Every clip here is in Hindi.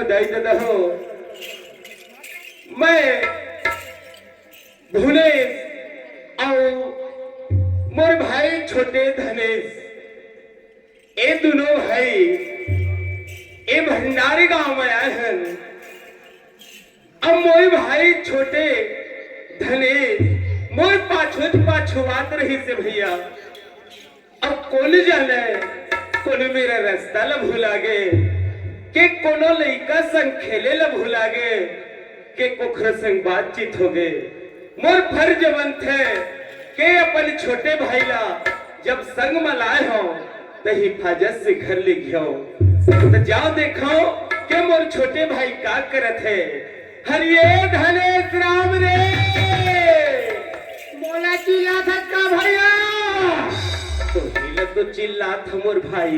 दाई दादा हो, मैं भुवनेश और मोर भाई छोटे धनेश, ये दोनों भाई ये भंडारी गांव में आए हैं। अब मोर भाई छोटे धनेश मोर पाछुआत रही से भैया। अब कौन जाने कौन मेरा रास्ता ला भुला गे, के कोनो लड़का संग खेले ला भुला गे, के कोखर संग बातचीत हो गए। मोर फर्ज बनत है के अपन छोटे भाई ला जब संग में लाए हो तो हिफाजत से घर ले गयो। तो जाओ देखो के मोर छोटे भाई का करत है। हरिये धनेश राम रे बोला चिल्ला का भैया तो चिल्ला था मोर भाई।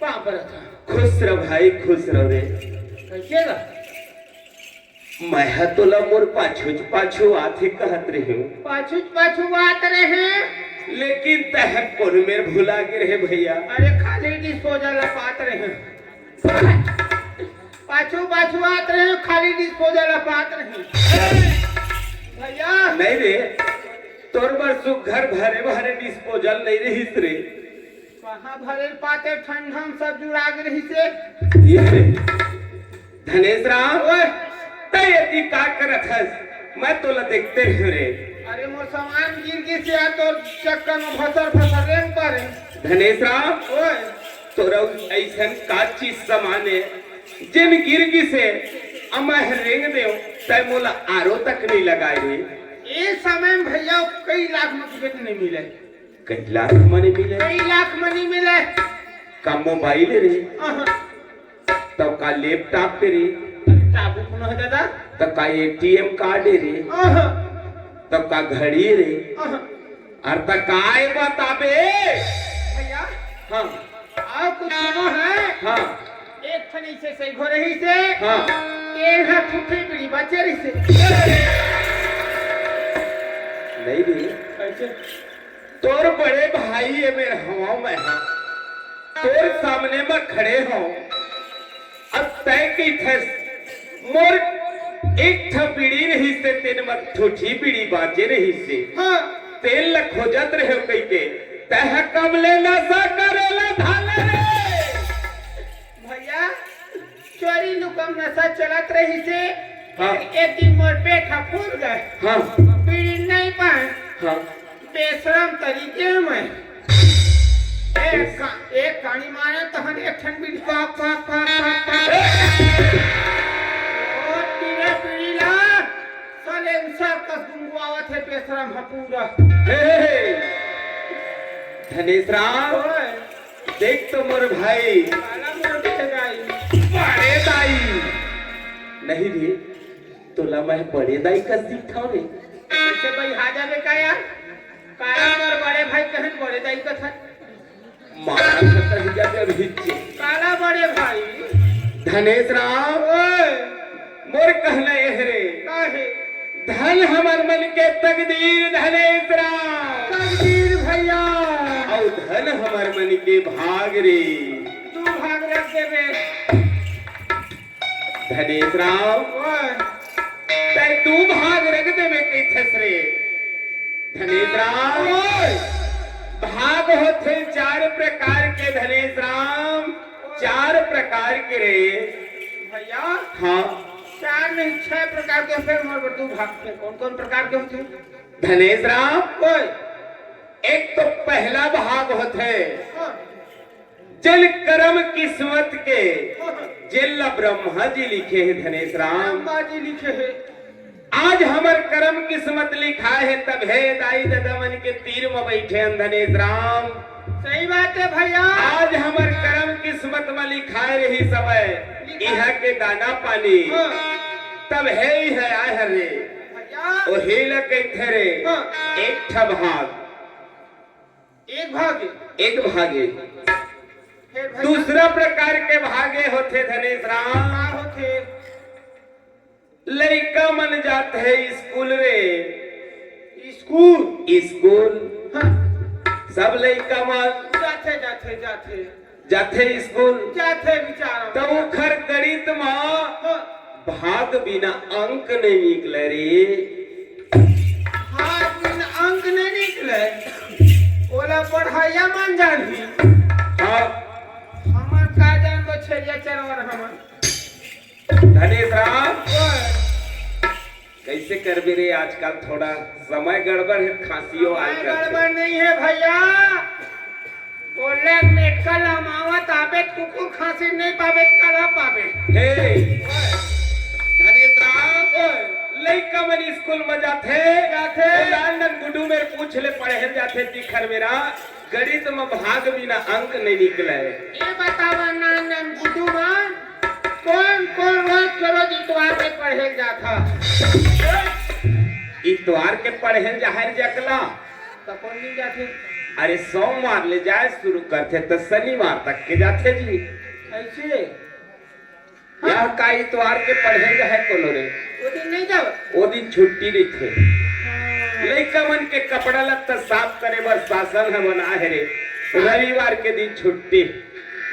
बाप रे था खुश रह भाई, खुश रह रे। कैसे गा मैं तोला मोर पाछू आथे कहत रही हूँ, पाछू बात रहे, लेकिन तह कौन मेरे भुला के रहे भैया। अरे खाली डिस्पोजल बात रहे, पाछू बात रहे, खाली डिस्पोजल बात रहे भैया। नहीं रे, तोर बरसु घर भरे डिस्पोजल नहीं रही रे। कहाँ भरे पाते ठंडा सब जुड़ा के रही से। ये रे धनेश राम ओए तय का करत हस, मैं तोला देखते रही रे। अरे मोर सामान गिर के से आ तो चक्कर में फसर रेंग करे। धनेश राम ओए तोरा ऐसन का चीज सामान है जिन गिर गी से अमा रेंग दे तय मोला आरो तक नहीं लगाए रे। ये समय में भैया कई लाख में टिकट नहीं मिले, कई लाख मनी मिले, कई लाख मनी मिले। का मोबाइल रे, तब का लैपटॉप रे, टाबू कौन है दादा, तब का एटीएम कार्ड रे, तब का घड़ी रे, और तब का बताबे भैया। हाँ आओ कुछ है। हाँ एक फनी से सही हो रही से, हाँ एक है ठुठी पीड़ी बचे रही से। नहीं रे कैसे तोर बड़े भाई है मेरे हवा में, हाँ तोर सामने में खड़े हो। अब तय की थे मोर एक था पीड़ी रही से तेन मत ठूठी पीड़ी बाजे रही से। हाँ तेल ल खोजत रहे कई के तह कमले नशा करेला धाले रे भैया। चोरी लुकम नशा चलत रही से। हाँ एक दिन मोर पेट फूल गए। हाँ पीड़ी नहीं पाए। हाँ बेशरम तरीके में एक कहानी मारे तो हम एक ठन बीड़ी पाक और तीरे पीड़ी ला सलेंसर कस गुंगुआवत है बेशरम पूरा। धनेश राम देख तो मोर भाई काला मोर बेगाई बड़े दाई नहीं रे, तोला मैं बड़े दाई का दिखाओ रे। ऐसे भाई हाजा बेका यार, काला मोर बड़े भाई कहन बड़े दाई का था मारा खतर जाके भिच्चे काला बड़े भाई। धनेश राम ओए मोर कहना ये रे काहे धन हमर मन के तकदीर धनेश राम तकदीर भैया। और धन हमर मन के भाग रे, तू भाग रख देबे धनेश राम ओए। तय तू भाग रख देवे कैथस रे। धनेश राम भाग होते चार प्रकार के धनेश राम, चार प्रकार के रे भैया। हाँ चार नहीं 6 प्रकार के फिर मोर तू भागते कौन कौन प्रकार के होते धनेश राम। ओए। एक तो पहला भाग होते जल कर्म किस्मत के जिला ब्रह्मा जी लिखे हैं धनेश राम। बाजी लिखे है आज हमार कर्म किस्मत लिखा है तब है दाई ददमन के तीर में बैठे हैं धनेश राम। सही बात है भैया। आज हमार कर्म किस्मत में लिखाए रही समय यह के दाना पानी तब है ही है आय हरे भैया ओ हेला कहते रे हाँ। एक ठा भाग एक भागे एक भागे फिर भैया दूसरा प्रकार के भागे होते धनेश का राम होते लड़का मन जाते है स्कूल रे स्कूल स्कूल हाँ, सब लड़का मन जाते जाते जाते जाते स्कूल जाते विचार तो खर गणित में हाँ, भाग बिना अंक नहीं निकले रे हाथ में अंक नहीं निकले ओला पढ़ाइया मान जानी हाँ हमर का जान तो छेरिया चरवर हमर धनेश राम ओए, कैसे करबे रे आजकल थोड़ा समय गड़बड़ है खांसियों आल कोई करते गड़बड़ नहीं है भैया बोले मेडिकल अमावत आबे कुकुर खांसी नहीं पावे कला पावे हे ओए, धनेश राम ओए, लड़का मन स्कूल में जाते जाते। लंदन गुडू में पूछ ले पढ़े जाते दिखर मेरा गणित में भाग बिना अंक नहीं निकले ये बतावा नान गुड्डू मान कौन कौन रोज चलो जितवार में पढ़े जाता इतवार के पढ़े जाहिर जकला तो कौन नहीं जाते अरे सोमवार ले जाए शुरू करते तो शनिवार तक के जाते जी ऐसे यह का इतवार के पढ़े जाए कोनो रे वो दिन नहीं जाओ वो दिन छुट्टी नहीं थे लड़का मन के कपड़ा लत्ता साफ करे बर शासन है बना है रे रविवार के दिन छुट्टी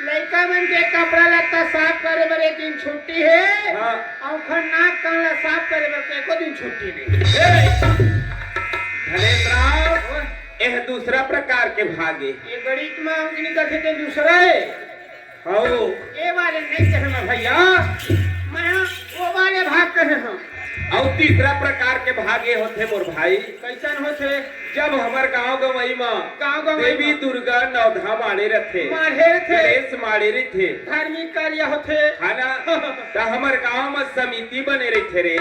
लड़का मन के कपड़ा लत्ता साफ करे बर एक दिन छुट्टी है हाँ और खर नाक कान ला साफ करे बर एको दिन छुट्टी नहीं हे! धनेश राम यह दूसरा प्रकार के भागे ये गणित में अंक निकलते थे दूसरा है हो ये वाले नहीं कहे मैं भैया मैं वो वाले भाग कहे हम और तीसरा प्रकार के भागे होते मोर भाई कैसन होते जब हमार गांव गवई में गाँव गाँव देवी दुर्गा नवधा मारे रथे मारे थे गणेश मारे रथे धार्मिक कार्य होते है ना तो हमार गांव में समिति बने रहे रे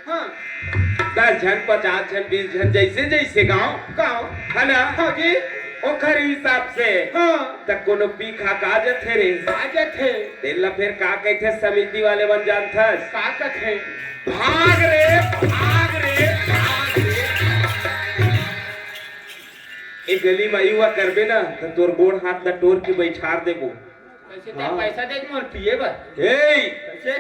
हाँ 10 जन 50 जन 20 जन जैसे जैसे गांव गाँव है ना हाँ जी ओखर हिसाब से हाँ तक कोनो पीखा काज थे रे आज थे तेला फिर का कहते समिति वाले बन जानथस का कथे भाग रे भाग रे भाग रे ए गली में युवा करबे ना तो तोर गोड़ हाथ न टोर के बैठार देबो कैसे हाँ। पैसा दे मोर पिए बस ए कैसे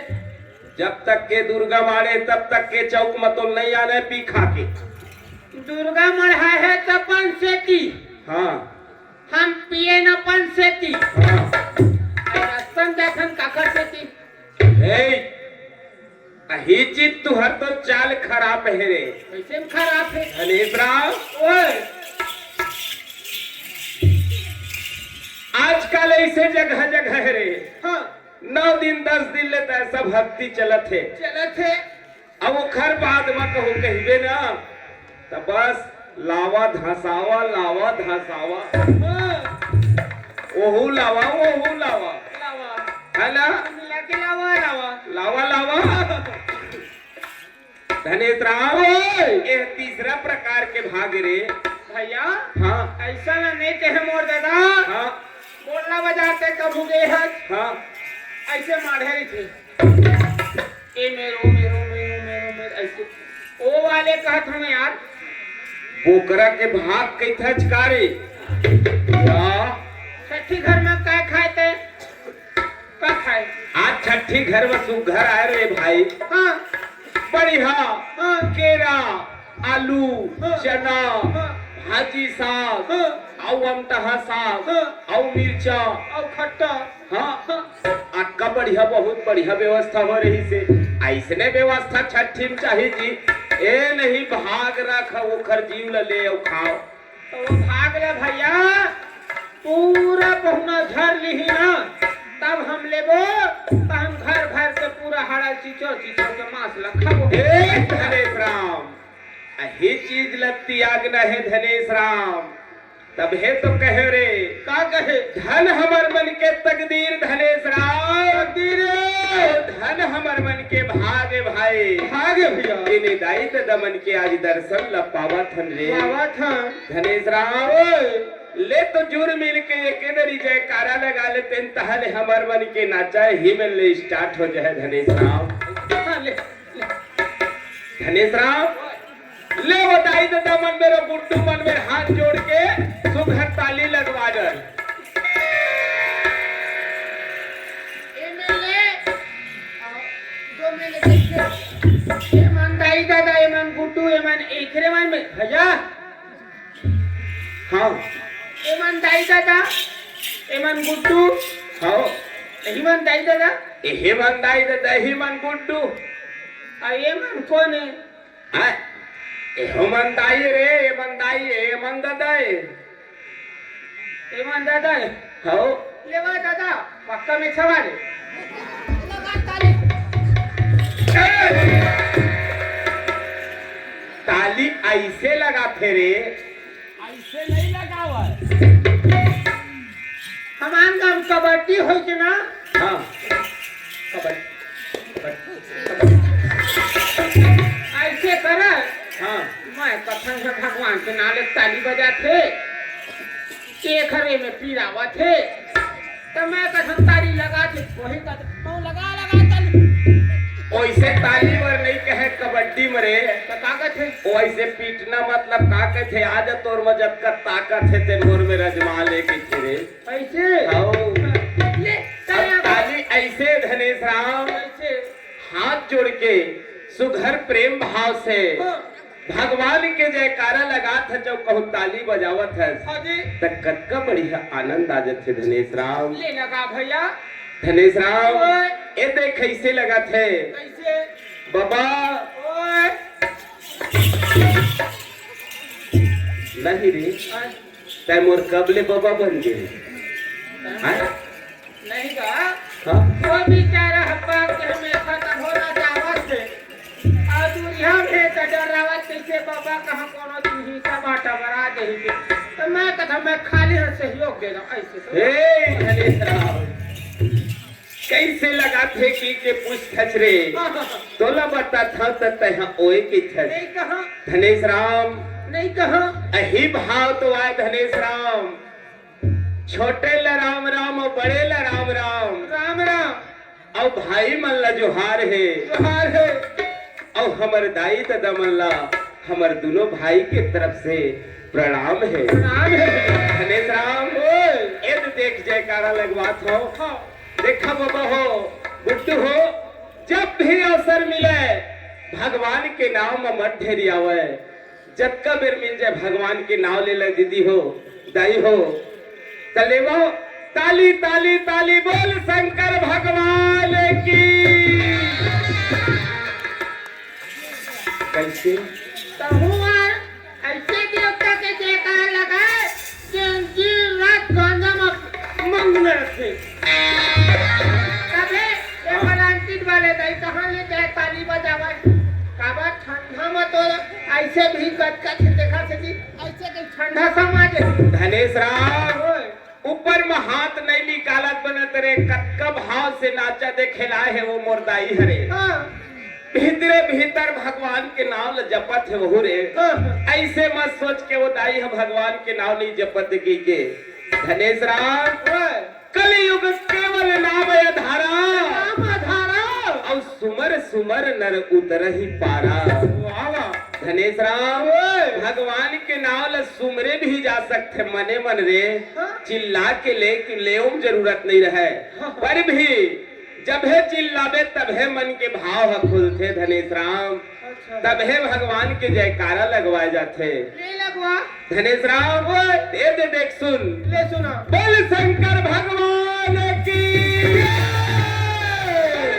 जब तक के दुर्गा मारे तब तक के चौक में तो नहीं आने पी खा के दुर्गा मढ़ा है तपन सेती हाँ हम पिए न पन सेती हाँ रास्तन देखन काकर सेती ए ही चीज तुहर तो चाल खराब है रे कैसे में खराब है धनेश राम ओए आजकल ऐसे जगह जगह है रे हाँ 9 दिन 10 दिन ले तो ऐसा भक्ति चलत है चले थे अब वो खर बाद में कहू कहबे ना तो बस लावा धसावा हाँ ओहू लावा लावा है ना मिला के लावा लावा धनेश राम ये तीसरा प्रकार के भाग रे भैया हाँ ऐसा ना नहीं कहे मोर दादा हाँ बोलना बजाते कब गए हैं हाँ ऐसे माढ़े रही थी ए मेरो ऐसे ओ वाले कहत हमें यार बोकरा के भाग कैथा चकारे या छठी घर में क्या खाए थे क्या खाए आज छठी घर में तू घर आए रे भाई हाँ बढ़िया हाँ केरा आलू चना हाँ भाजी साग हाँ आउ अमटहा साग हाँ आउ मिर्चा और खट्टा हाँ हाँ आपका बढ़िया बहुत बढ़िया व्यवस्था हो रही से ऐसने व्यवस्था छठी में चाहिए जी ए नहीं भाग रख वो खर जीव ले और खाओ तो वो भाग ले भैया पूरा पहुना झर ली ना तब हम लेबो तो हम घर भर के पूरा हरा चिचो के मांस लखाबो ए धनेश राम अही चीज लगती आग न है धनेश राम तब है तो कहे रे का कहे धन हमर मन के तकदीर धनेश राम तकदीर धन हमर मन के भागे भाई भागे भैया इन्हें दायित्व दमन के आज दर्शन ल पावथन रे बाबा था धनेश राम ले तो जुर मिल के एक दरी जयकारा लगा लेते हैं तहले हमर मन के नाचा ही में ले स्टार्ट हो जाए धनेश राम हाँ, ले धनेश राम ले बताई दादा मन मेरे गुड्डू मन मेरे हाथ जोड़ के सुबह ताली लगवा डर दाई दादा एमन गुड्डू एमन एकरे मन में भैया हाँ एमन दाई दादा एमन गुड्डू हाँ यही मन दाई दादा यही मन दाई दादा यही मन गुड्डू और ये मन कौन है हाँ ये मन दाई रे ये मन दाई ये मन दादा है ये मन दादा है हाँ लेवा दादा पक्का में सवाल ताली ऐसे लगा थे रे ऐसे नहीं लगा हुआ हमान काम कबड्डी हो कि ना हाँ ऐसे कर हाँ मैं कथन से भगवान के नाले ताली बजा थे एक हरे में पीरावा थे तो मैं कथन ताली लगा थे वही कथन लगा ताली वैसे ताली वर नहीं कहे कबड्डी मरे तो ताकत है वैसे पीटना मतलब ताकत है आज तोर मजब का ताकत है ते मोर में रजमा लेके फिरे ऐसे आओ ले ताली ऐसे धनेश राम ऐसे हाथ जोड़ के सुघर प्रेम भाव से भगवान के जयकारा लगा था जो कहू ताली बजावत है तक कतका बढ़िया आनंद आ जाते धनेश राम ले लगा भैया धनेश राम ये देख कैसे लगा थे कैसे बाबा ओए नहीं रे तै मोर कबले बाबा बन गए नहीं का हाँ वो बेचारा हब्बा के हमेशा तब हो रहा जावत है और दुनिया में तो डरावत कैसे बाबा कहाँ कोनो दिन हिस्सा बाटा बरा देही तो मैं कथा मैं खाली हाथ सहयोग दे रहा ऐसे हे धनेश राम कैसे लगा थे के पूछ खचरे तोला बता था तह ओए की छच नहीं कहा धनेश राम नहीं कहा अही भाव तो आए धनेश राम छोटे ला राम राम और बड़े ला राम राम राम राम और भाई मन ला जोहार है जोहार है और हमर दाई दादा मन ला हमर दोनों भाई के तरफ से प्रणाम है प्रणाम है धनेश राम एद देख जयकारा लगवात हो देखा बाबा हो बुट्टू हो जब भी अवसर मिले भगवान के नाम में मत ढेरी आवे जब का बेर मिल जाए भगवान के नाम ले ले दीदी हो दाई हो तलेवो ताली ताली ताली बोल शंकर भगवान की कैसे ऐसे देवता के जयकार लगाए कि रात गांजा में मंगने रखे तबे ये बलांकित वाले दाई कहाँ ले जाए ताली बजावा काबा ठंडा में तो ऐसे भी कटकट देखा से जी ऐसे के ठंडा समाज धनेश राम ऊपर में हाथ नहीं निकालत बनत रे कतका भाव से नाचा देखेला है वो मोरदाई हरे भीतरे भीतर भगवान के नाम ल जपत है वहु रे ऐसे मत सोच के वो दाई है भगवान के नाम नहीं जपत की के धनेश राम कलयुग केवल नाम धारा और सुमर सुमर नर उतर ही पारा धनेश राम भगवान के नाम ल सुमरे भी जा सकते मने मन रे चिल्ला के ले जरूरत नहीं रहे पर भी जब है चिल्लावे तब है मन के भाव खुलते धनेश राम तब है भगवान के जयकारा लगवाए जाते धनेश राम दे दे देख सुन ले सुना बोल शंकर भगवान की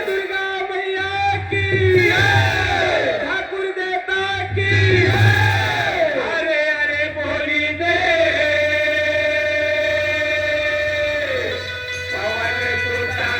दुर्गा मैया की ठाकुर देवता की अरे अरे बोली दे पवन सुता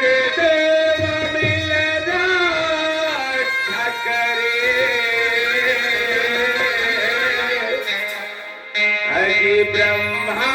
देव मिल करे हरि ब्रह्मा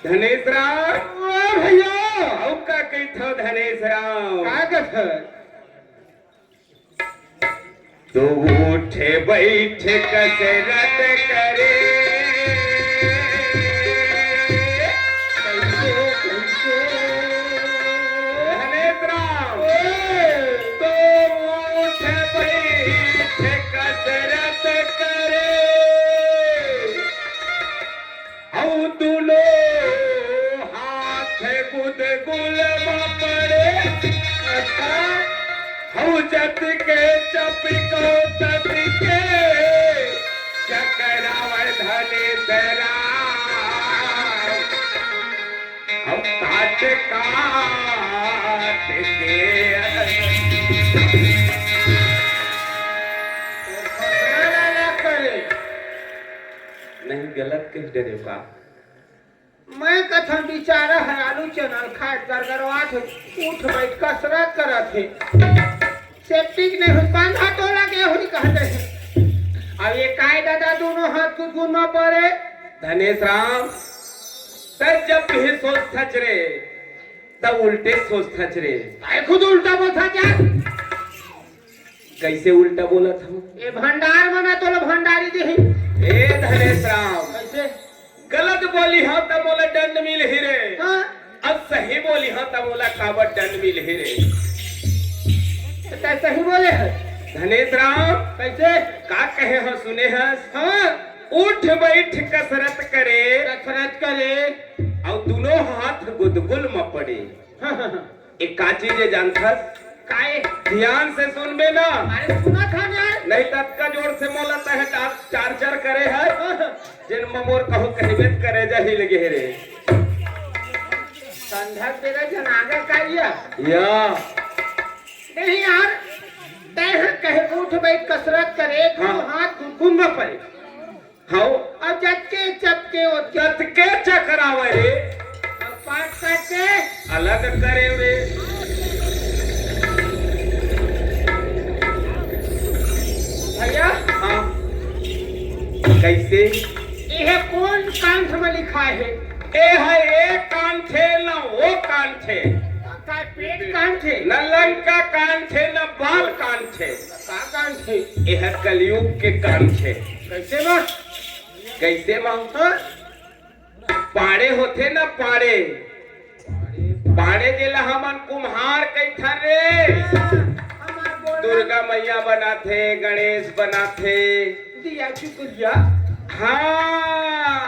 धनेश राव भैया औ का कही थो धनेश राव का कथ तो उठे बैठे कसरत करे धनेश राव तो उठे बैठे कसरत करे औ दुलो गुद गुल पड़े हऊ जत के चपिको तत के चकरावर धनेश राव हम काट काट के नहीं गलत कह दे रे बा मैं कथम बिचारा है आलू चनल खाट गरगरवाट उठ बैठ कसरत करत है सेप्टिक नहीं हो बांधा टोला के होई कहते हैं अब ये काय दादा दोनों हाथ गुन में पड़े धनेश राम तब जब भी सोच थच रे तब उल्टे सोच थच रे काय खुद उल्टा बोलता क्या कैसे उल्टा बोला था ये भंडार बना तो लो भंडारी दे ए धनेश राम कैसे गलत बोली हाँ तब बोला दंड मिल ही रे हाँ अब सही बोली हाँ तब बोला काबत दंड मिल ही रे कैसे ही बोले है धनेश राम कैसे का कहे हो सुने हस हाँ उठ बैठ कसरत करे कसरत करे और दोनों हाथ गुदगुल में पड़े हाँ एक का चीज है जानथस काय ध्यान से सुनबे ना अरे सुना था यार नहीं तत्का जोर से मोलता है चार चार करे है जिन ममोर कहूँ कहबेत करे जही लगे रे संध्या तेरा जनाजा काइया या नहीं यार तय कहे उठ बैठ कसरत करे तो हाँ। हाथ गुन में पड़े हाँ और जटके चपके ओटके तत्के चकरावे रे और पाट काटे अलग करे रे भैया हाँ कैसे यह कौन कांठ में लिखा है ए है एक कान थे न वो कान थे का पेट कांठ है न लंका कान थे न बाल कान थे का कांठ है यह कलयुग के कान थे कैसे बा कैसे मां हाँ? पाड़े होते न पाड़े पाड़े जिला हमन कुम्हार कैथा रे हमार बोल दुर्गा मैया बनाथे गणेश बनाथे दिया शुक्रिया हाँ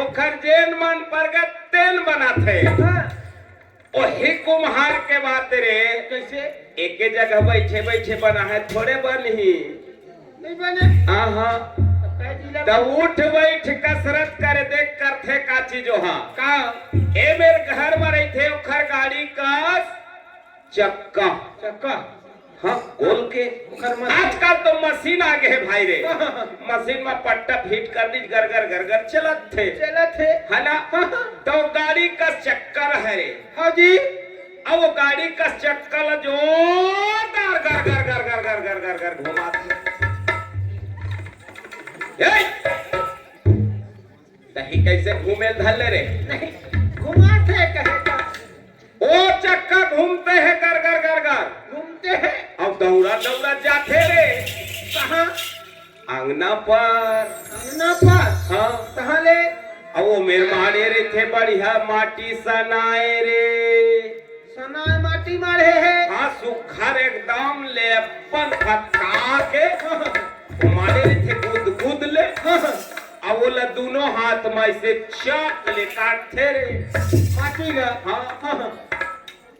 ओखर जेन मन परगत तेन बनाथे हाँ, ओही कुम्हार के बात रे कैसे एक जगह बैठे बैठे बना है थोड़े बनी नहीं बने आहा कै जिला तब उठ बैठ कसरत कर देख करथे का चीजो हा का ए मेरे घर में रहते ओखर गाड़ी का चक्का चक्का हाँ खोल के ओखर मशीन। आजकल तो मशीन आ गए है भाई रे मशीन में पट्टा फिट कर दी गरगर गरगर चलत थे चला थे है ना तो गाड़ी का चक्कर है रे हाँ जी अब वो गाड़ी का चक्कर जो गर गर गर गर गर गर गर गर गर घुमाते दही कैसे घूमे धल रे नहीं घुमाते कहेगा ओ चक्का घूमते हैं गर गर गर गर घूमते हैं अब दौड़ा दौड़ा जाते रे कहाँ आंगना पर अंगना पर हाँ कहाँ ले अब वो मेरे मारे रे थे बढ़िया माटी सनाए रे सनाए माटी मारे है हाँ सुखर एकदम ले अपन फटका के मारे रे थे गुद गुद ले अब वो दोनों हाथ में से चाक ले काटते रे माटी का हाँ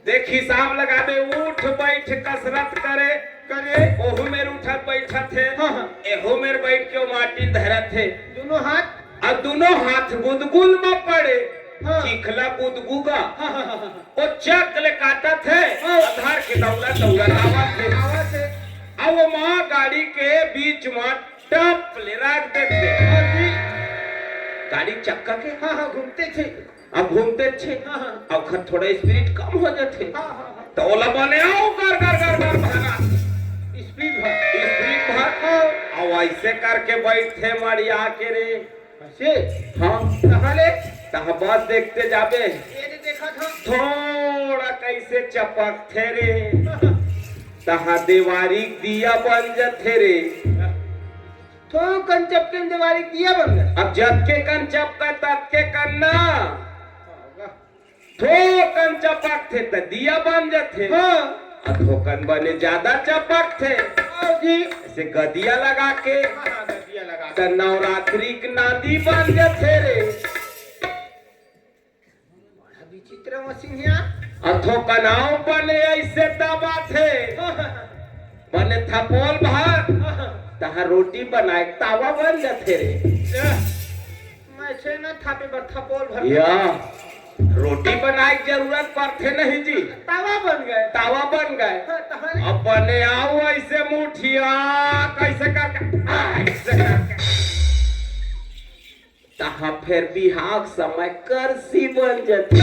देख हिसाब लगा दे, उठ बैठ कसरत करे करे ओहू मेर उठत बैठत थे, हाँ, हाँ। एहू मेर बैठ के माटी धरत थे, दोनों हाथ और दोनों हाथ गुदगुल में पड़े, हाँ। चिखला गुदगुगा हाँ, हाँ, हाँ, हाँ। वो चक ले काटत है, हाँ। आधार के दौड़ा दौड़ा आवत थे, आवाज से अब वो माँ गाड़ी के बीच में टप ले रख देते, और भी गाड़ी चक्का के हाँ हाँ घूमते थे अब घूमते थे, हाँ, हाँ। अब खत थोड़ा स्पीड कम हो जाते, हाँ, हाँ, हाँ। तो ओला बने आओ कर कर कर कर भागा, स्पीड भर स्पीड भाग, हाँ। अब ऐसे करके बैठे मारी आके रे, ऐसे हाँ नहाले तह बस देखते जाबे, ये नहीं देखा था थोड़ा कैसे चपक थे रे, हाँ, हाँ। तहा दीवारी दिया बन जथे रे, तो कंचप के दीवारी दिया बन गया अब जत के कन चपका तत के कन्ना, थो कन चपक थे त दिया बन जथे, हाँ अधोकन बने ज्यादा चपक थे, और जी ऐसे गदिया लगा के हाँ हाँ दिया लगा त नवरात्रि की नादी बन जथे रे, बड़ा विचित्र मशीन है अधोकनाव बने ऐसे दबा थे, हाँ, हाँ, बने थपोल भात, हाँ, हाँ। तहा रोटी बनाए तावा बन जथे रे, मैं छे न थापे पर थपोल भर या रोटी बनाए की जरूरत पड़ते नहीं जी, तवा बन गए तावा बन गए, हाँ, तहारे अब बने आओ ऐसे मुठिया कैसे करके ऐसे करके, तहा फिर बिहाग समय करसी बन जती,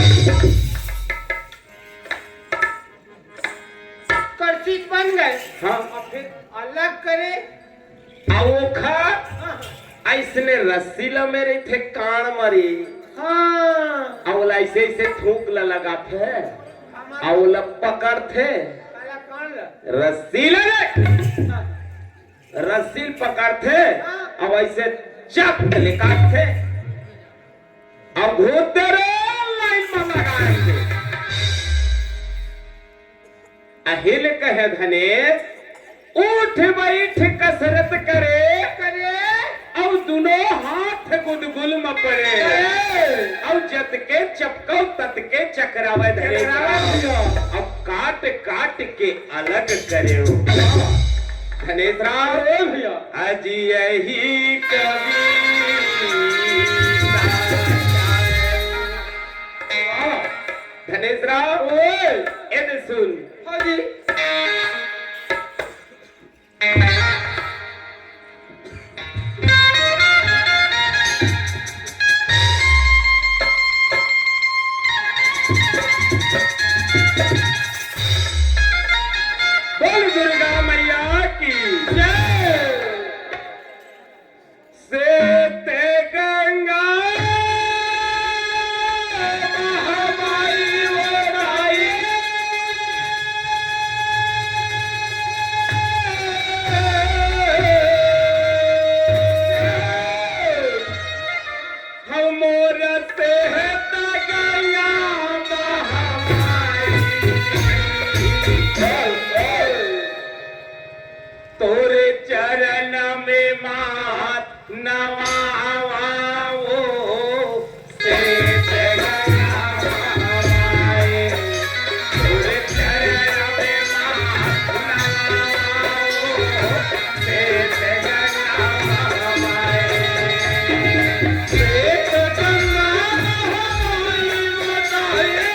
कर्षित बन गए हाँ और फिर अलग करे अवोखा हाँ, ऐसने रस्सी ल मेरे थे कान मरी, हाँ अवला ऐसे ऐसे थूक ल लगा थे, हमारा अवला पकड़ थे, काला कान ल रस्सी लगे, हाँ, रस्सी पकड़ थे, अब ऐसे चप ले काट थे, अब घूमते रहे लाइन में लगाए थे, अहिल कहे धनेश उठ बैठ कसरत करे करे और दोनों हाथ गुदगुल में पड़े, और जत के चपकौ तत के चकरावे धरे, अब काट काट के अलग करे, धनेश राव भैया आज यही कवि धनेश राव ये सुन, हाँ जी बोल दुर्गा मैया की जय, सेते गंगा महामाई ओराई, हमोर सेहत गंगा महामाई, तोरे चरण में मात नवाओ से गंगा महामाई, तोरे चरण में मात नवाओ से गंगा महामाई, से गंगा महामाई बताए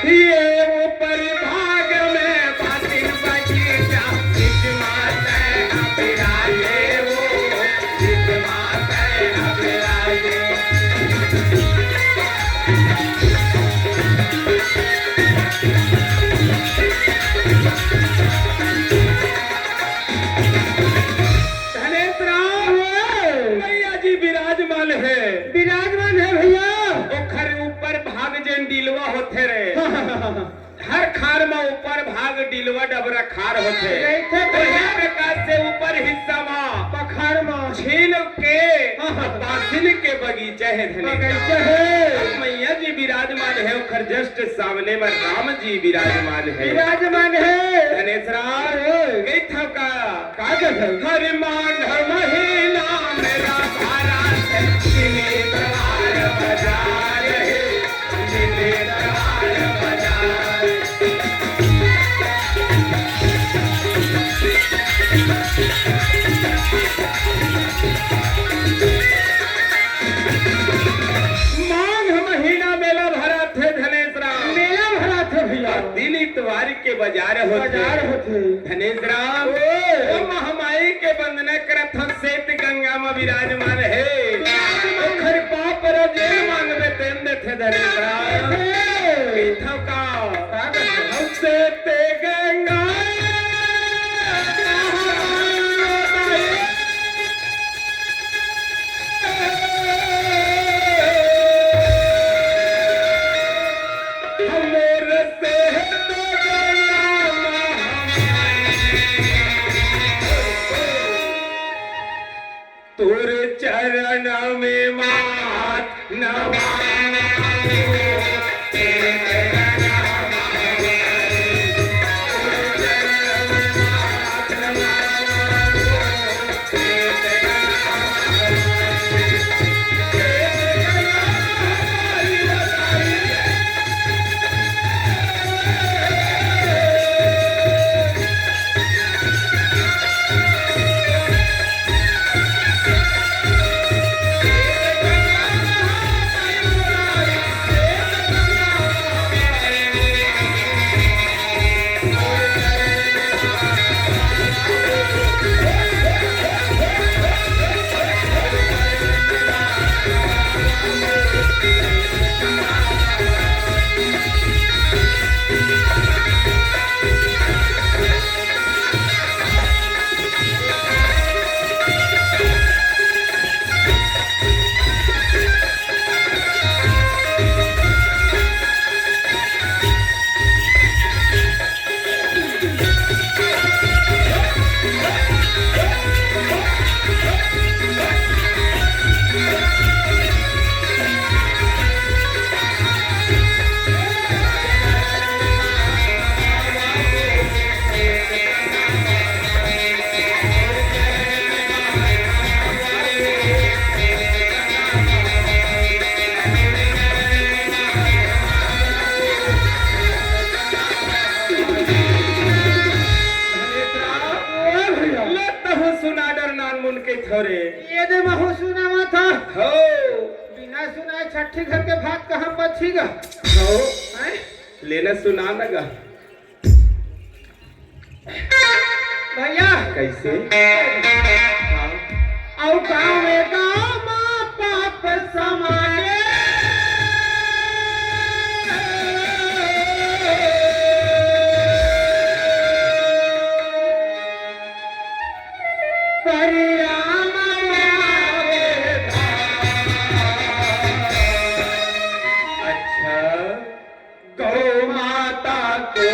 ये ऊपर भाग में बातिन बगीचा इस माता विराजे वो इस माता विराजे भैया जी विराजमान है भैया ओखर ऊपर भाग जन डिलवा होते रे हर खार में ऊपर भाग डिलवा डबरा खार होते जैसे वही प्रकार से ऊपर हिस्सा में पखार में छील के पासिल के बगीचे है बगीचा है। मैया जी विराजमान है ओखर जस्ट सामने में राम जी विराजमान है धनेश्वर कई था का कागज है हर मांग महिला मेरा भारत जिले दरबार बाजार है जिले दरबार बाजार मांग महीना मेला भरा थे धनेश्वर मेला भरा थे भैया दिन इतवार के बाजार होते धनेश्वर ओ महामाई के वंदना करत हम श्वेत गंगा में विराजमान है ओखर पाप रजेल मांगबे तेन देथे धनेश्वर इथव का हम श्वेत गंगा हमोर श्वेत तुर चरण में मात के थोरे ये दे महू सुनावा था हो बिना सुनाए छठी घर के भात कहाँ बचीगा हो हैं? लेना सुना लगा भैया कैसे और गाँव में गाँव माँ पाप समाने परिणाम अच्छा गौ माता को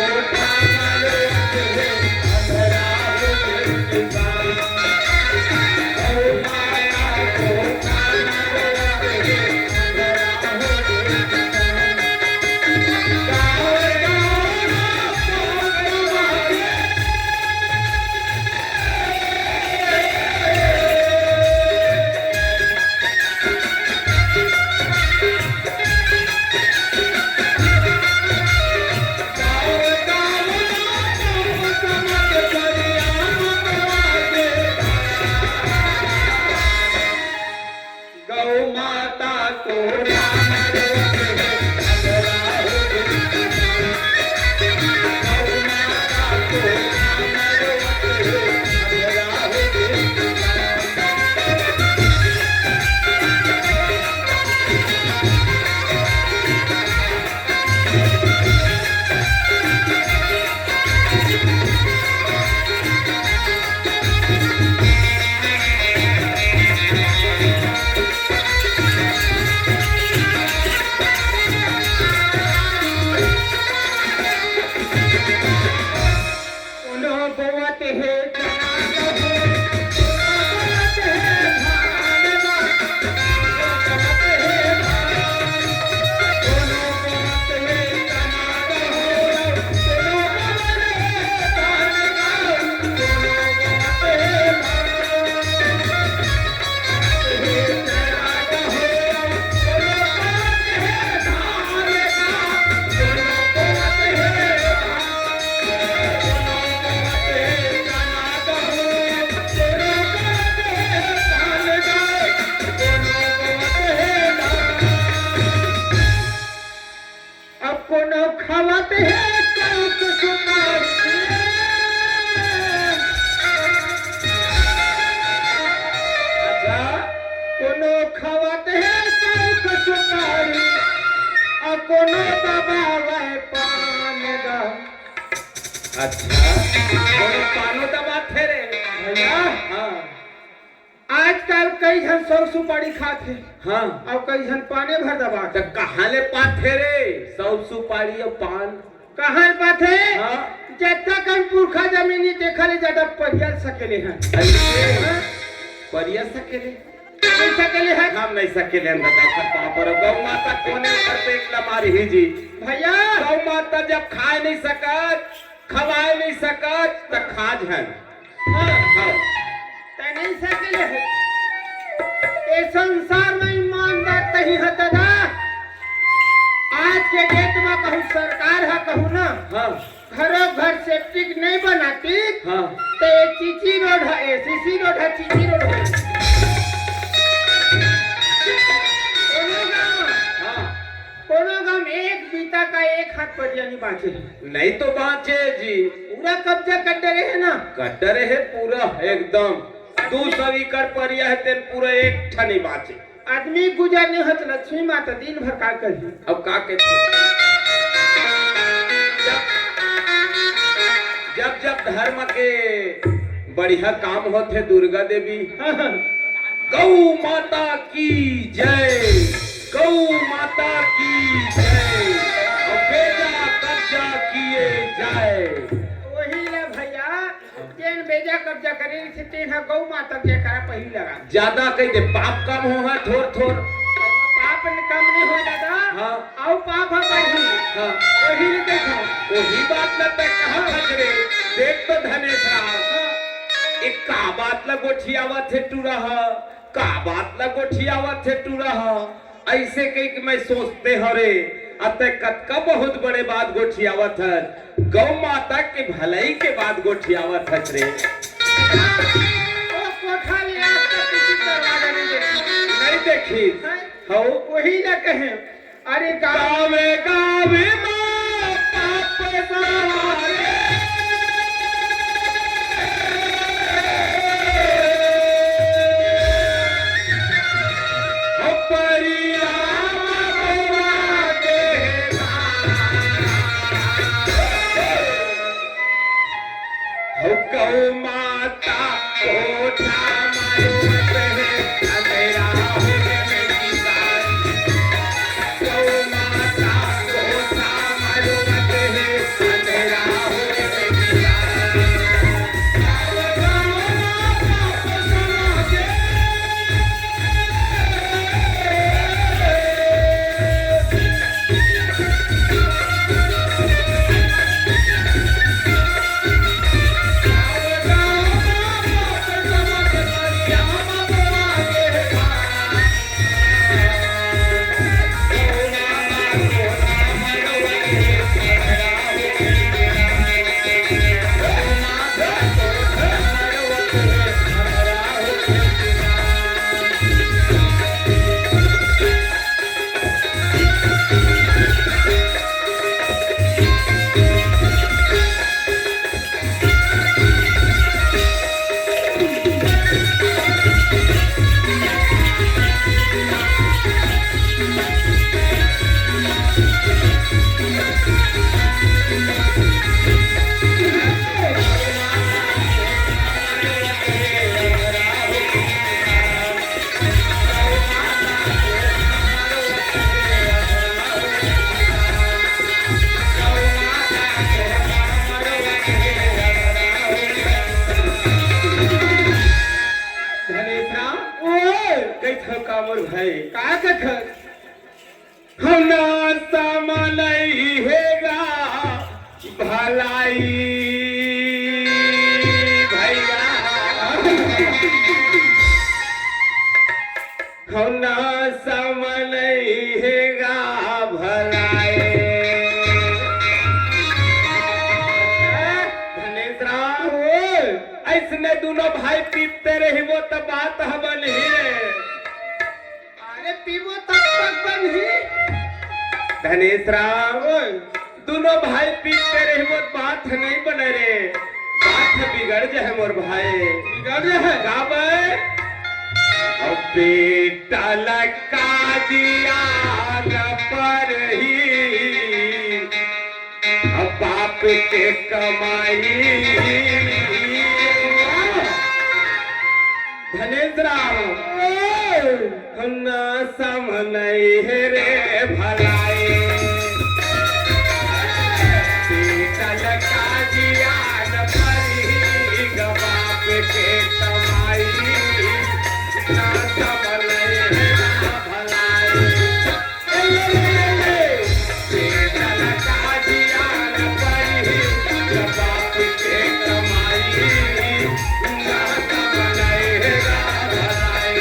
खावत है कौक सुपारी कोनो खावत है कौक सुपारी और कोनो दबावे पान दा। अच्छा कोनो पानो दबाते रे भैया हाँ आजकल कई जन सौ सुपारी खाते हाँ और कई जन पाने भर दबा तो कहाँ ले पाथे रे सौ सुपारी और पान कहाँ पाते हाँ जितना कम पुरखा जमीनी देखले ज्यादा परियल सकेले हैं अरे परिया सकेले नहीं सकेले हैं हम नहीं सकेले दादा पापर गौ माता कोने पर पे एक लमारी ही जी भैया गौ माता जब खाए नहीं सकत खवाए नहीं सकत तो खाज है हाँ हाँ तय नहीं सकेले हैं ये संसार में ईमानदार कहीं है दादा आज के डेट में कहूँ सरकार है कहूँ ना हाँ घरों घर सेप्टिक नहीं बनाती हाँ तो ये चीची रोड है एसीसी रोड है चीची रोड है हाँ कोनो गांव एक बीता का एक हाथ पर यानी बाँचे नहीं तो बाँचे जी पूरा कब्जा कर रहे हैं ना कटर है पूरा एकदम 200 एकड़ परिया है तेन पूरा एक ठनी बाँचे आदमी गुजर नहीं होत लक्ष्मी माता दिन भर का कही अब का कहते जब जब धर्म के बढ़िया काम होते दुर्गा देवी गौ माता की जय गौ माता की जय और बेटा कब्जा किए जाए वही ले भैया जेन बेजा कब्जा करे से तेन है गौ माता के करा पही लगा ज्यादा कह दे पाप कम हो है थोड़ थोड़ पाप ने कम नहीं हो दादा हाँ आओ पाप है बढ़ी हाँ वही ले देखो वही बात न तक कहा हजरे देख तो धनेश राव एक का बात ल गोठियावा थे टू रहा का बात ल गोठियावा थे टू रहा ऐसे कह के मैं सोचते हो रे अतः कतका बहुत बड़े बात गोठियावत है गौ माता के भलाई के बाद गोठियावत है रे ओ कोठा ले आज तक किसी दरवाजा नहीं देखा नहीं देखी हो वही ले कहे अरे गावे गावे माँ पाप सवारे गौ माता कोठा मारूत है अंधेरा हो मेरी सारी गौ माता कोठा मारूत है अंधेरा हो मेरी सारी कामर भाई का कथ हमार सामान हैगा भलाई भैया हमार सामान हैगा भलाई धनेश राम ऐसने दोनों भाई पीते रही वो तो बात हवन ही अरे पीबो तब तक बन ही धनेश राम दोनों भाई पीटते रहे वो बात नहीं बने रे, बात बिगड़ जाए मोर भाई, बिगड़ जाए गावे अब बेटा लगा दिया न पर ही अब बाप के कमाई। धनेश राम ना समनई है रे भलाई, बेटा लगा दिया न पर ही बाप के कमाई, ना समनई है ना भलाई। बेटा लगा दिया न पर ही बाप के कमाई, ना समनई है ना भलाई।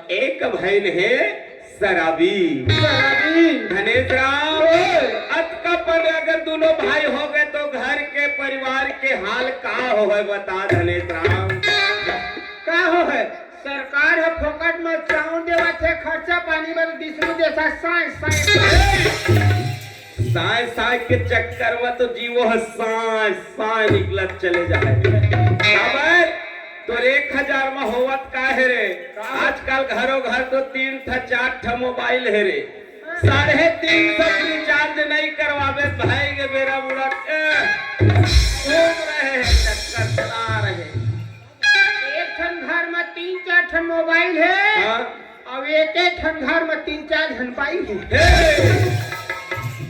एक भैल है शराबी। धनेश राम अत का पर अगर दोनों भाई हो गए तो घर के परिवार के हाल का हो है बता धनेश राम। का हो है सरकार है फोकट में चाउन देवा थे खर्चा पानी में दिसरू जैसा साय साय के चक्कर में तो जीवो है साय साय निकलत चले जाए। तो 1000 में होवत का है रे, आजकल घरों घर तो 3 था 4 था मोबाइल है रे, 350 रिचार्ज नहीं करवावे भाई के बेरा बुरा घूम रहे हैं चक्कर चला रहे। एक ठन घर में 3-4 ठन मोबाइल है और एक ठन घर में 3-4 घन पाई है।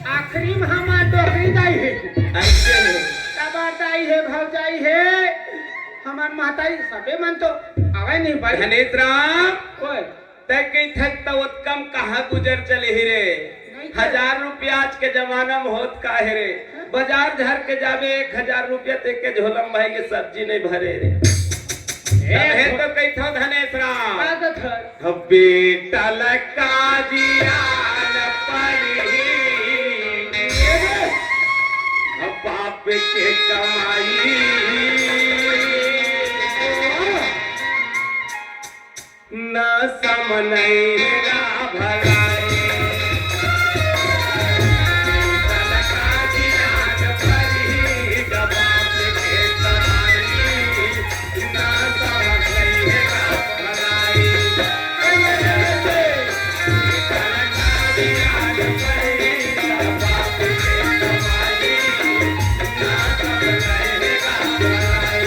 आखिरी में हमार डोकरी दाई है, ऐसे है कबार दाई है, भौजाई है, हमार माताई सबे मन तो आवे नहीं भाई। धनेश राम ओए तक थक तो कम कहाँ गुजर चले ही रे, 1000 रुपया आज के जमाना में होत का है रे, बाजार झर के जावे 1000 रुपया दे के झोलम भाई के सब्जी नहीं भरे रे। है तो कई थो धनेश राम आदत है बेटा लगा दिया न पड़ी बाप के कमाई, न समनई ना भलाई। लगा दिया न पड़ी बाप के कमाई, न समनई ना भलाई। लगा दिया न पड़ी बाप के कमाई, न समनई ना भलाई।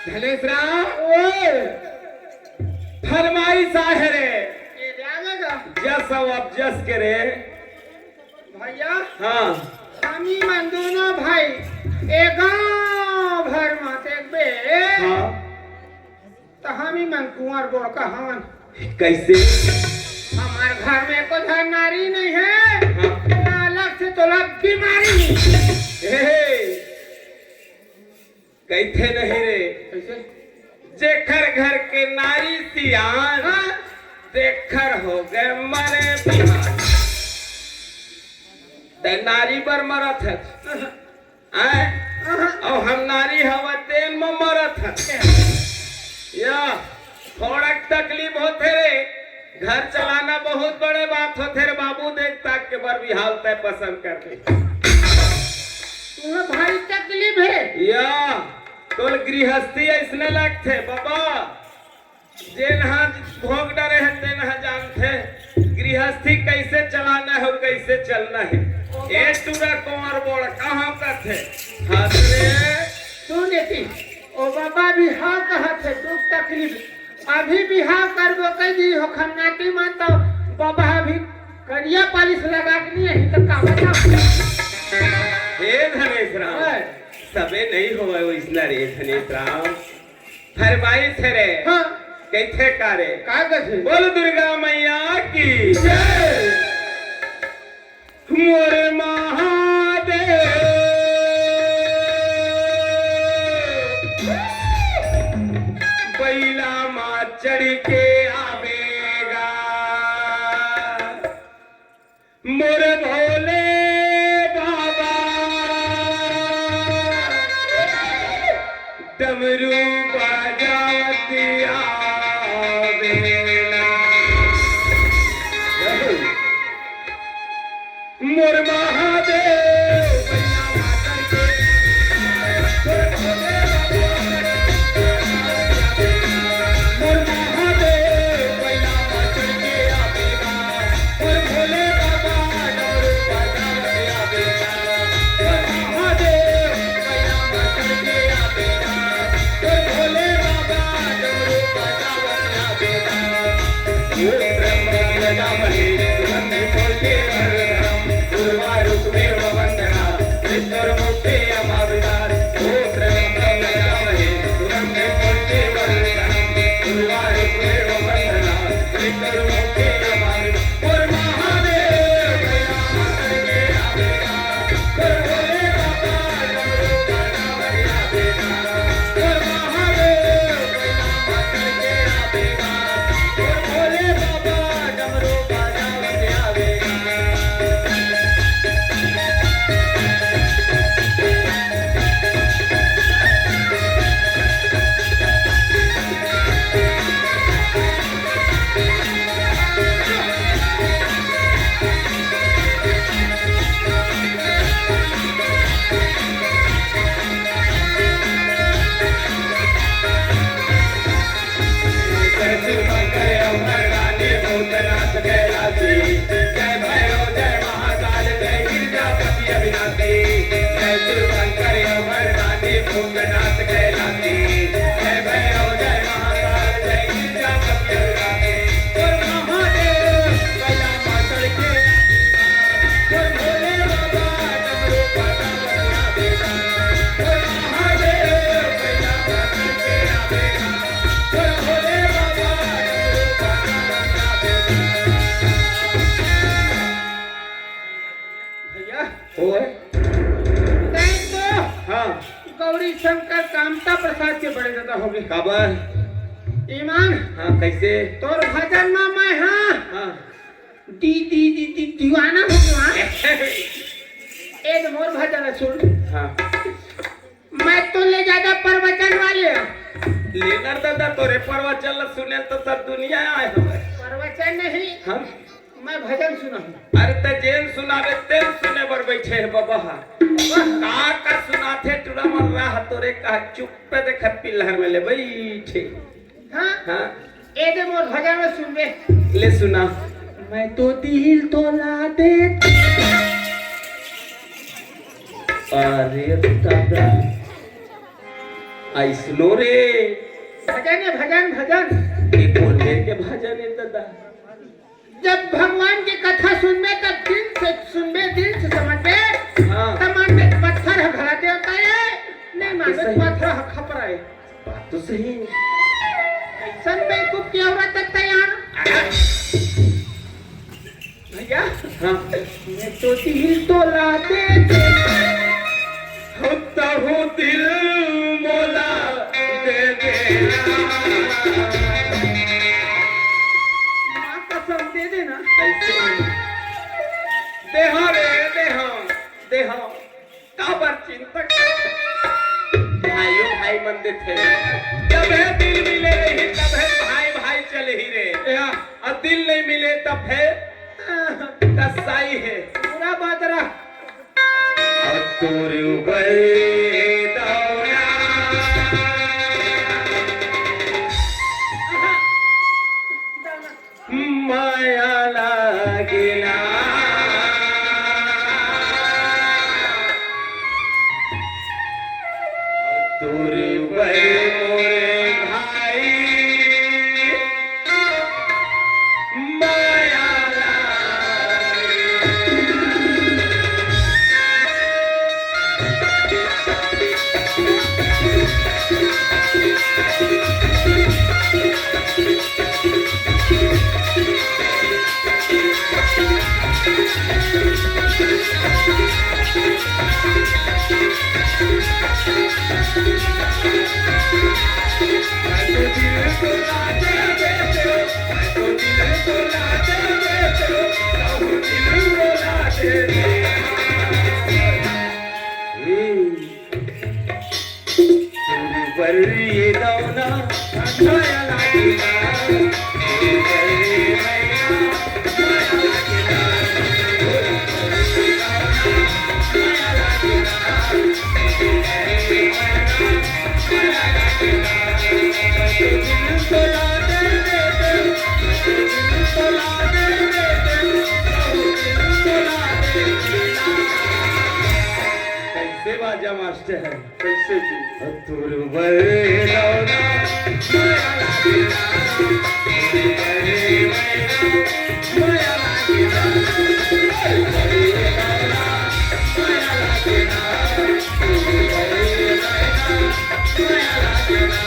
धनेश राव ओए फरमाइश आहे रे ये जाएगा जस अब जस के रे भैया हाँ हमी मन दोनों भाई एक गांव भर मत एक बे हाँ तो हमी मन कुंवर गोड़ का हवन कैसे हमारे घर में कोई घर नारी नहीं है हाँ अलग से तो लग बीमारी नहीं हे कैथे नहीं रे कैसे जेखर घर के नारी सियान हाँ? देखर हो गए मरे बिहान ते नारी पर मरत है और हम नारी हवा तेन में मरत है या थोड़ा तकलीफ होते रे घर चलाना बहुत बड़े बात होते रे बाबू देखता के बर बिहाल तय पसंद करते तुम्हें भारी तकलीफ है या तोल गृहस्थी ऐसने लगते बाबा जे नहा भोग डरे हैं ते नहा जानते गृहस्थी कैसे चलाना है कैसे चलना है ए टूरा कुंवर बोल कहाँ करते हाथ रे सुन देती ओ बाबा भी हाँ कहते दुख तकलीफ अभी भी हाँ करबो कह दी हो खन्नाटी में तो बाबा अभी करिया पालिश लगा के नहीं है तो का बता हे धनेश राम सबे नहीं होवे वैसना रे धनेश राम फरमाइश है रे हाँ कैथे कारे का कथे बोल दुर्गा मैया की जय मोरे महादेव बैला माँ चढ़ के आवेगा मोरे भोले बाबा डमरू बजावती आवेला मोर महादेव बैला माँ चढ़ के मोर महादेव बैला माँ चढ़ के आवेगा मोर भोले बाबा डमरू बजावती आवेगा मोर महादेव बैला माँ चढ़ के आवेगा मोर भोले बाबा डमरू बजावती आवेगा यो ब्रह्म गिरजामणि सुगंधि पुष्पे वरदम उर्वारुकमेव वन्दना विष्णुर्मुखे अमावृतात् ओ ब्रह्म गिरजामणि सुगंधि पुष्पे वरदम उर्वारुकमेव वन्दना विष्णुर्मुखे अमावृतात् मोर महादेव बैला माँ चढ़ के आवेगा मोर भोले बाबा डमरू बजावती आवेगा मोर महादेव बैला माँ चढ़ के आवेगा मोर भोले बाबा डमरू बजावती आवेगा भैया ओए नहीं तो हाँ गौरी शंकर कामता प्रसाद के बड़े दादा हो गए खबर ईमान हाँ कैसे तोर भजन में मैं हाँ हाँ दी दीवाना हो गया एक मोर भजन सुन हाँ मैं तो ले ज्यादा प्रवचन वाले लेकर दादा तोरे प्रवचन सुने तो सब दुनिया आए हमारे प्रवचन नहीं हाँ मैं भजन सुना हूँ अरे ते जेन सुनावे तेन सुने बर बैठे है बाबा का सुनाथे टुरा मर रहा तोरे का चुप पे देख पिल्लर में ले बैठे हाँ हाँ ए दे मोर भजन में सुनबे ले सुना मैं तो दिल तोला दे। अरे दादा ऐसनो रे भजन है भजन भजन। ये कौन के भजन है दादा? जब भगवान की कथा सुनबे तब दिल से सुनबे, दिल से समझबे। हाँ तब मन में पत्थर है भरा देता है, नहीं तो मानबे सही। पत्थर है खपरा है। बात तो सही। सन बेवकूफ की औरत तक तैयार भैया। हाँ मैं तो दिल तोला दे होता हो दिल मोला दे देना। माँ कसम दे देना। ऐसे देहा रे देहा देहा काबर चिंता भाइयों भाई मंदिर थे जब है दिल मिले रही तब है भाई भाई चले ही रे और दिल नहीं मिले तब है कसाई है पूरा बात रहा। और तोरे ऊपर दौड़ा माया लागिला तोरे ऊपर मोरे भाई माया ये दौना माया लागिला कैसे बाजा मास्टर है कैसे जी तुरबर लौना माया लागिला माया लागिला माया लागिला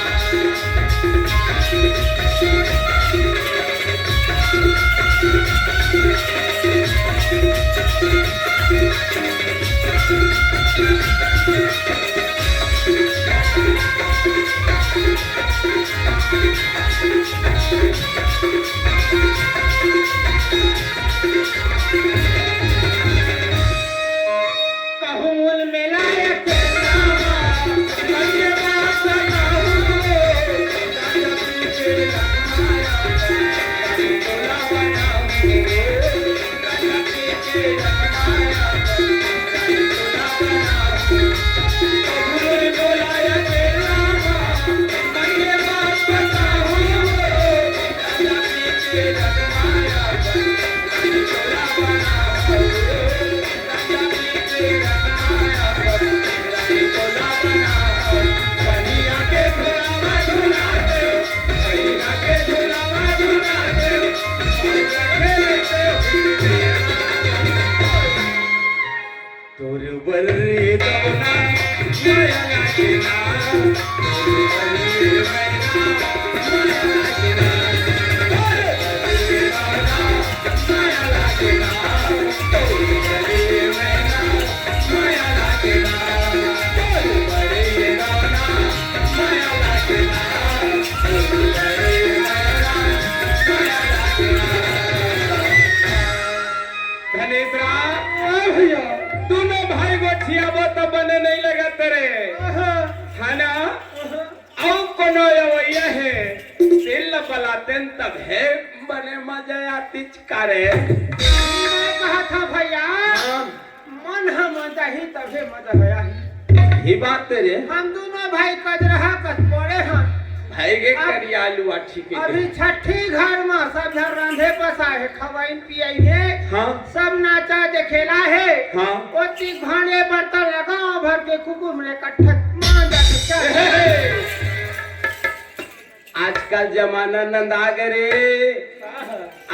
कहूल मिलाया दोनों भाई गोठियाबो तो बने नहीं लगा तेरे है ना औ कोनो यवैया है दिल बलातेन तब है बने मजा आती करे मैं कहा था भैया मन हम मजा ही तबे मजा गया ही बात तेरे हम दोनों भाई कज रहा कज पड़े हैं खाएगे करिया आलू आठी के अभी छठी घर में सब झर रांधे बसा है खवाइन पियाई है हाँ सब नाचा देखेला है हाँ ओती भांडे बर्तन लगाओ भर के कुकुम रे कट्ठा मांजा के चल आजकल जमाना नंदा रे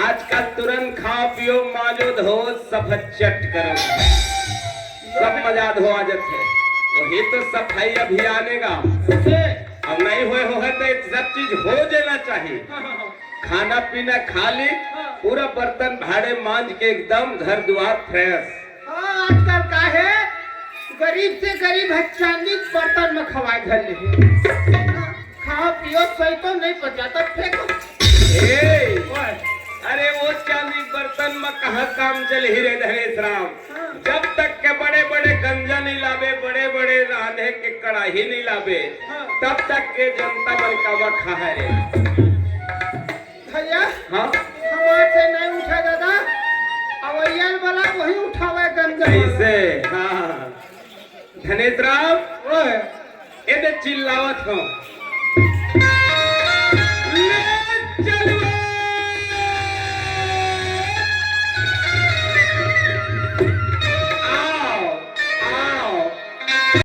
आजकल तुरंत खाओ पियो मांजो धो सब चट करो सब मजा धो आ जाते वही तो सफाई अभियान है अब नहीं हुए हो है तो सब चीज हो जाना चाहिए खाना पीना खा ली पूरा बर्तन भाड़े मांज के एकदम घर द्वार फ्रेश आजकल का है गरीब से गरीब है चांदी के बर्तन में खवाए घर ले खाओ पियो सही तो नहीं पचा तब फेंको अरे वो चांदी के बर्तन में कहाँ काम चल ही रहे धनेश राम जब तक के बड़े बड़े गंजा नहीं लावे बड़े बड़े राधे के कड़ाही नहीं लावे तब तक के जनता बल का वखा है रे भैया हाँ हमारे से नहीं उठा दादा अवैया वाला वही उठावे गंजा कैसे हाँ धनेश राम ये चिल्लावत हो